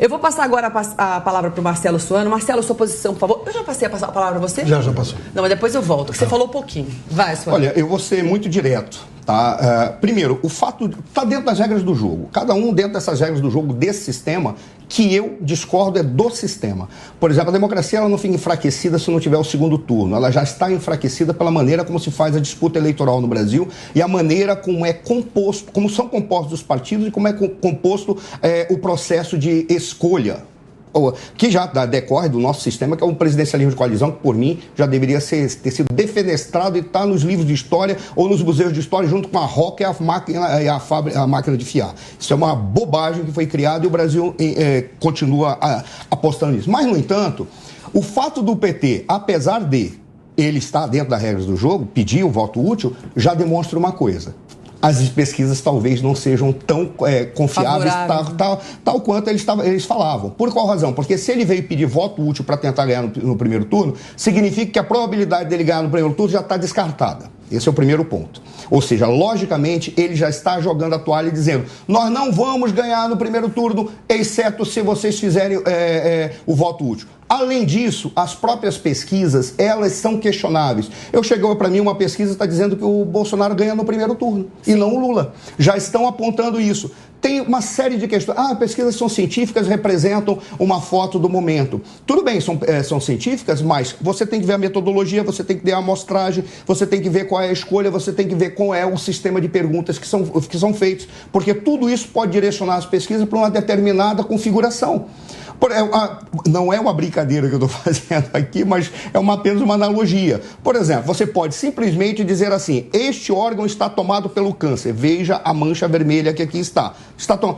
Eu vou passar agora a palavra para o Marcelo Suano. Marcelo, sua posição, por favor. Eu já passei a palavra para você? Já passou. Não, mas depois eu volto, que você falou pouquinho. Vai, Suano. Olha, eu vou ser muito direto. Tá? Primeiro, o fato está dentro das regras do jogo. Cada um dentro dessas regras do jogo, desse sistema, que eu discordo é do sistema. Por exemplo, a democracia ela não fica enfraquecida se não tiver o segundo turno. Ela já está enfraquecida pela maneira como se faz a disputa eleitoral no Brasil e a maneira como é composto, como são compostos os partidos e como é composto o processo de escolha, que já decorre do nosso sistema, que é o presidencialismo de coalizão, que por mim já deveria ter sido defenestrado e está nos livros de história ou nos museus de história junto com a ROC e a máquina de fiar. Isso é uma bobagem que foi criada e o Brasil continua apostando nisso. Mas, no entanto, o fato do PT, apesar de ele estar dentro das regras do jogo, pedir o voto útil, já demonstra uma coisa. As pesquisas talvez não sejam tão confiáveis, tal quanto eles falavam. Por qual razão? Porque se ele veio pedir voto útil para tentar ganhar no primeiro turno, significa que a probabilidade dele ganhar no primeiro turno já está descartada. Esse é o primeiro ponto. Ou seja, logicamente, ele já está jogando a toalha e dizendo: nós não vamos ganhar no primeiro turno, exceto se vocês fizerem o voto útil. Além disso, as próprias pesquisas, elas são questionáveis. Chegou para mim uma pesquisa que está dizendo que o Bolsonaro ganha no primeiro turno, e não o Lula. Já estão apontando isso. Tem uma série de questões. Pesquisas são científicas, representam uma foto do momento. Tudo bem, são científicas, mas você tem que ver a metodologia, você tem que ver a amostragem, você tem que ver qual é a escolha, você tem que ver qual é o sistema de perguntas que são feitos, porque tudo isso pode direcionar as pesquisas para uma determinada configuração. Não é uma brincadeira que eu estou fazendo aqui, mas é apenas uma analogia. Por exemplo, você pode simplesmente dizer assim: este órgão está tomado pelo câncer, veja a mancha vermelha que aqui está.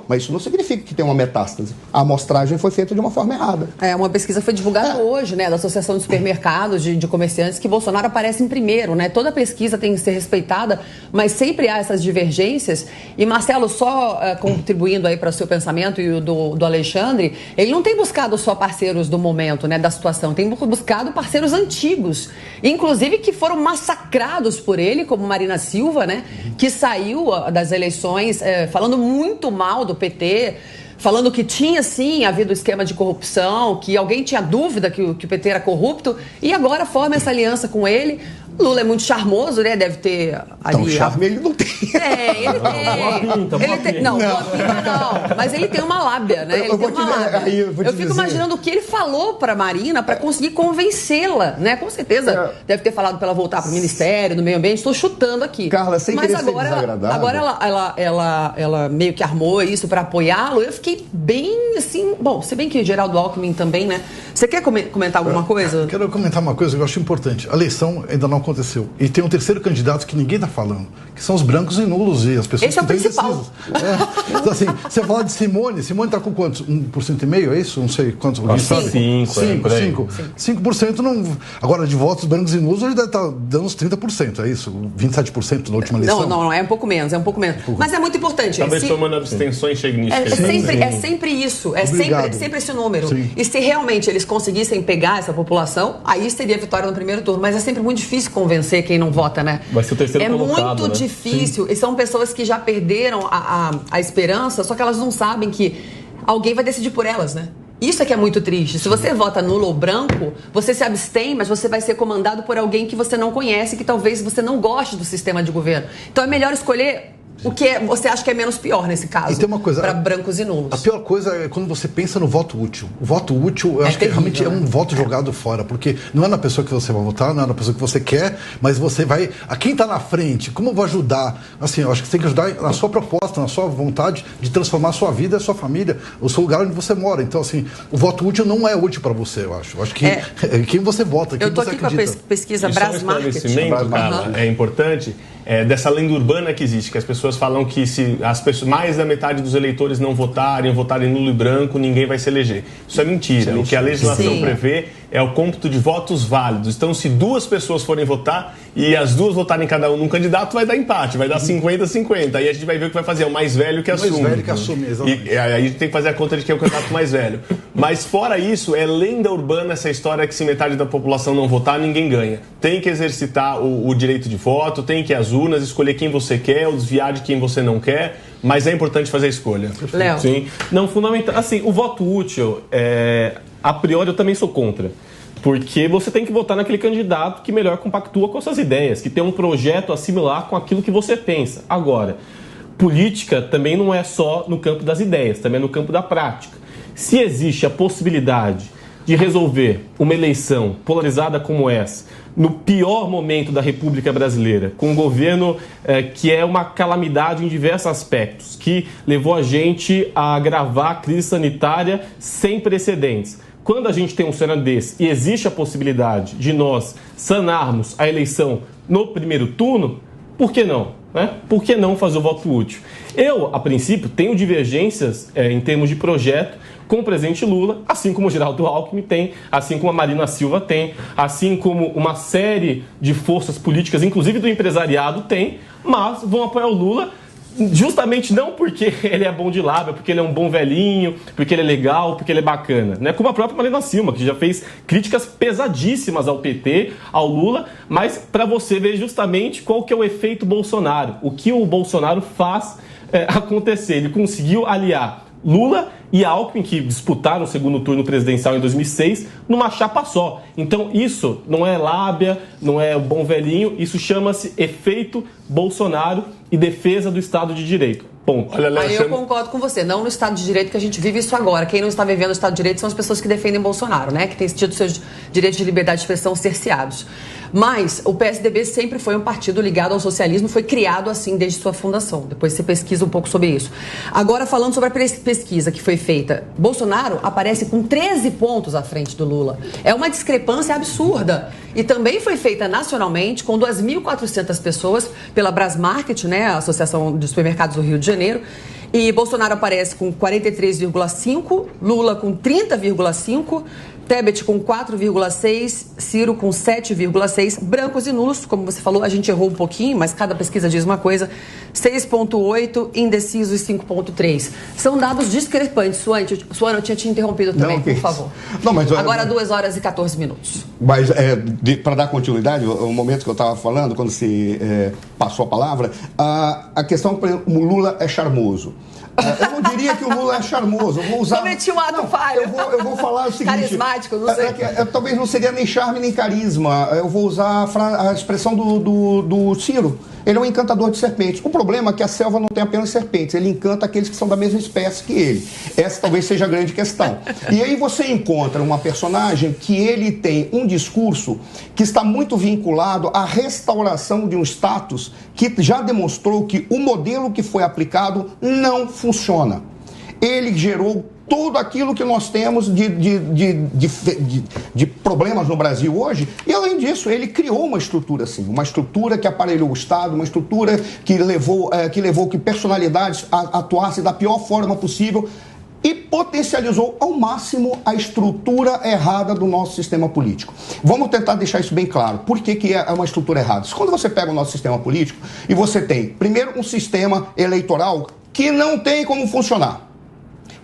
Mas isso não significa que tem uma metástase. A amostragem foi feita de uma forma errada. Uma pesquisa foi divulgada hoje, né, da Associação de Supermercados, de comerciantes, que Bolsonaro aparece em primeiro, né? Toda pesquisa tem que ser respeitada, mas sempre há essas divergências. E, Marcelo, só contribuindo aí para o seu pensamento e o do Alexandre, ele não tem buscado só parceiros do momento, né, da situação, tem buscado parceiros antigos, inclusive que foram massacrados por ele, como Marina Silva, né, que saiu das eleições falando muito mal do PT, falando que tinha, sim, havido esquema de corrupção, que alguém tinha dúvida que o PT era corrupto, e agora forma essa aliança com ele. Lula é muito charmoso, né? Deve ter ali... Então, charme ele não tem. Ele tem. Não, boa pinta não. Mas ele tem uma lábia, né? Ele tem uma lábia. Eu fico imaginando o que ele falou para Marina para conseguir convencê-la, né? Com certeza deve ter falado para ela voltar para o Ministério do Meio Ambiente. Estou chutando aqui. Carla, sem querer ser desagradável. Agora ela meio que armou isso para apoiá-lo. Eu fiquei bem assim... Bom, se bem que Geraldo Alckmin também, né? Você quer comentar alguma coisa? Quero comentar uma coisa que eu acho importante. A eleição ainda não aconteceu. E tem um terceiro candidato que ninguém está falando, que são os brancos e nulos e as pessoas Esse que estão indecisas. Então, assim, você fala de Simone está com quantos? 1,5%, é isso? Não sei quantos. 5%. Não... Agora, de votos brancos e nulos, ele deve estar dando uns 30%, é isso? 27% na última eleição? Não, é um pouco menos, Mas é muito importante. Talvez tomando abstenções chegue nisso. É sempre isso, sempre esse número. Sim. E se realmente eles conseguissem pegar essa população, aí seria vitória no primeiro turno. Mas é sempre muito difícil convencer quem não vota, né? Vai ser o terceiro colocado, muito difícil. Sim. E são pessoas que já perderam a esperança, só que elas não sabem que alguém vai decidir por elas, né? Isso é que é muito triste. Se você vota nulo ou branco, você se abstém, mas você vai ser comandado por alguém que você não conhece, que talvez você não goste do sistema de governo. Então é melhor escolher o que você acha que é menos pior nesse caso, para brancos e nulos. A pior coisa é quando você pensa no voto útil. O voto útil, eu acho que realmente é um voto jogado fora, porque não é na pessoa que você vai votar, não é na pessoa que você quer, mas você vai... A quem está na frente, como eu vou ajudar? Assim, eu acho que você tem que ajudar na sua proposta, na sua vontade de transformar a sua vida, a sua família, o seu lugar onde você mora. Então, assim, o voto útil não é útil para você, eu acho. Eu acho que quem você vota, quem você acredita. Eu estou aqui com a pesquisa Brasmarket. É importante... dessa lenda urbana que existe, que as pessoas falam que se mais da metade dos eleitores não votarem nulo e branco, ninguém vai se eleger. Isso é mentira. O que a legislação prevê é o cômputo de votos válidos. Então, se duas pessoas forem votar e as duas votarem cada um num candidato, vai dar empate, vai dar 50-50. Aí a gente vai ver o que vai fazer. É o mais velho que assume. O mais velho que assume, exatamente. E aí a gente tem que fazer a conta de quem é o candidato mais velho. Mas fora isso, é lenda urbana essa história que se metade da população não votar, ninguém ganha. Tem que exercitar o direito de voto, tem que ir às urnas, escolher quem você quer, ou desviar de quem você não quer. Mas é importante fazer a escolha. Léo. Sim. Não, fundamental. Assim, o voto útil, a priori, eu também sou contra. Porque você tem que votar naquele candidato que melhor compactua com as suas ideias, que tem um projeto a assimilar com aquilo que você pensa. Agora, política também não é só no campo das ideias, também é no campo da prática. Se existe a possibilidade de resolver uma eleição polarizada como essa, no pior momento da República Brasileira, com um governo que é uma calamidade em diversos aspectos, que levou a gente a agravar a crise sanitária sem precedentes. Quando a gente tem um cenário desse e existe a possibilidade de nós sanarmos a eleição no primeiro turno, por que não? Por que não fazer o voto útil? Eu, a princípio, tenho divergências em termos de projeto com o presidente Lula, assim como o Geraldo Alckmin tem, assim como a Marina Silva tem, assim como uma série de forças políticas, inclusive do empresariado, tem, mas vão apoiar o Lula justamente não porque ele é bom de lábia, porque ele é um bom velhinho, porque ele é legal, porque ele é bacana, né? Como a própria Marina Silva, que já fez críticas pesadíssimas ao PT, ao Lula, mas para você ver justamente qual que é o efeito Bolsonaro, o que o Bolsonaro faz acontecer. Ele conseguiu aliar Lula e Alckmin, que disputaram o segundo turno presidencial em 2006, numa chapa só. Então isso não é lábia, não é o bom velhinho, isso chama-se efeito Bolsonaro e defesa do Estado de Direito. Ponto. Aí eu concordo com você, não no Estado de Direito, que a gente vive isso agora. Quem não está vivendo o Estado de Direito são as pessoas que defendem Bolsonaro, né? Que têm tido seus direitos de liberdade de expressão cerceados. Mas o PSDB sempre foi um partido ligado ao socialismo, foi criado assim desde sua fundação. Depois você pesquisa um pouco sobre isso. Agora, falando sobre a pesquisa que foi feita, Bolsonaro aparece com 13 pontos à frente do Lula. É uma discrepância absurda. E também foi feita nacionalmente com 2.400 pessoas pela Brasmarket, né, a Associação de Supermercados do Rio de Janeiro. E Bolsonaro aparece com 43,5%, Lula com 30,5%, Tebet com 4,6%, Ciro com 7,6%, brancos e nulos, como você falou, a gente errou um pouquinho, mas cada pesquisa diz uma coisa, 6,8%, indecisos 5,3%. São dados discrepantes. Suana, eu tinha te interrompido também, por favor. Não, mas, agora 2 horas e 14 minutos. Mas, para dar continuidade, o momento que eu estava falando, quando se passou a palavra, a questão, por exemplo, o Lula é charmoso. Eu não diria que o Lula é charmoso. Eu vou usar. Cometi um ato falho. Eu vou falar o seguinte. Carismático, não sei. Talvez não seria nem charme nem carisma. Eu vou usar a expressão do Ciro. Ele é um encantador de serpentes. O problema é que a selva não tem apenas serpentes. Ele encanta aqueles que são da mesma espécie que ele. Essa talvez seja a grande questão. E aí você encontra uma personagem que ele tem um discurso que está muito vinculado à restauração de um status que já demonstrou que o modelo que foi aplicado não funciona. Ele gerou tudo aquilo que nós temos de problemas no Brasil hoje, e além disso, ele criou uma estrutura assim, uma estrutura que aparelhou o Estado, uma estrutura que levou que personalidades atuassem da pior forma possível e potencializou ao máximo a estrutura errada do nosso sistema político. Vamos tentar deixar isso bem claro. Por que é uma estrutura errada? Quando você pega o nosso sistema político e você tem, primeiro, um sistema eleitoral que não tem como funcionar.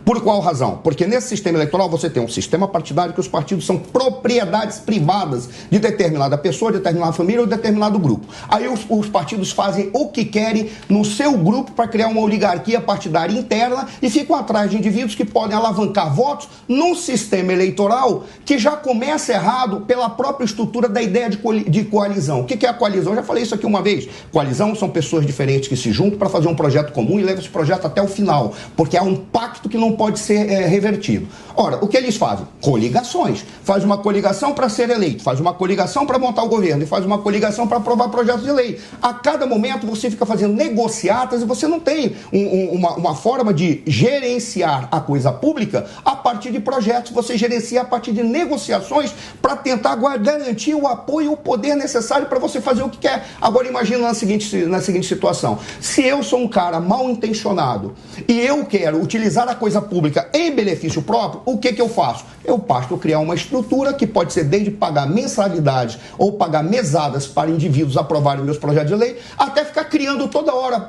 Por qual razão? Porque nesse sistema eleitoral você tem um sistema partidário que os partidos são propriedades privadas de determinada pessoa, de determinada família ou de determinado grupo. Aí os partidos fazem o que querem no seu grupo para criar uma oligarquia partidária interna e ficam atrás de indivíduos que podem alavancar votos num sistema eleitoral que já começa errado pela própria estrutura da ideia de coalizão. O que é a coalizão? Eu já falei isso aqui uma vez. Coalizão são pessoas diferentes que se juntam para fazer um projeto comum e levam esse projeto até o final, porque há um pacto que não pode ser revertido. Ora, o que eles fazem? Coligações. Faz uma coligação para ser eleito, faz uma coligação para montar o governo e faz uma coligação para aprovar projetos de lei. A cada momento você fica fazendo negociatas e você não tem uma forma de gerenciar a coisa pública a partir de projetos, você gerencia a partir de negociações para tentar garantir o apoio e o poder necessário para você fazer o que quer. Agora imagina na seguinte situação. Se eu sou um cara mal intencionado e eu quero utilizar a coisa pública em benefício próprio, o que eu faço? Eu passo a criar uma estrutura que pode ser desde pagar mensalidades ou pagar mesadas para indivíduos aprovarem meus projetos de lei, até ficar criando toda hora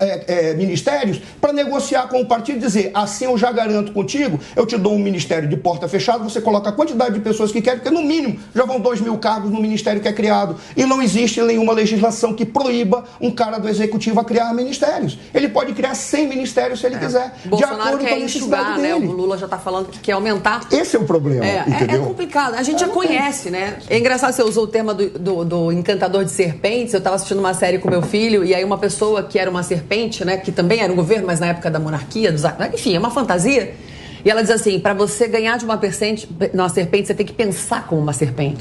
ministérios para negociar com o partido e dizer, assim eu já garanto contigo, eu te dou um ministério de porta fechada, você coloca a quantidade de pessoas que querem, porque no mínimo já vão 2.000 cargos no ministério que é criado. E não existe nenhuma legislação que proíba um cara do executivo a criar ministérios. Ele pode criar 100 ministérios se ele quiser, de acordo com a necessidade dele. O Lula já está falando que quer aumentar. Esse é o problema, entendeu? É complicado. A gente já conhece, né? É engraçado, você usou o tema do encantador de serpentes. Eu estava assistindo uma série com meu filho e aí uma pessoa que era uma serpente, né? Que também era um governo, mas na época da monarquia, enfim, é uma fantasia. E ela diz assim, para você ganhar de uma serpente, você tem que pensar como uma serpente.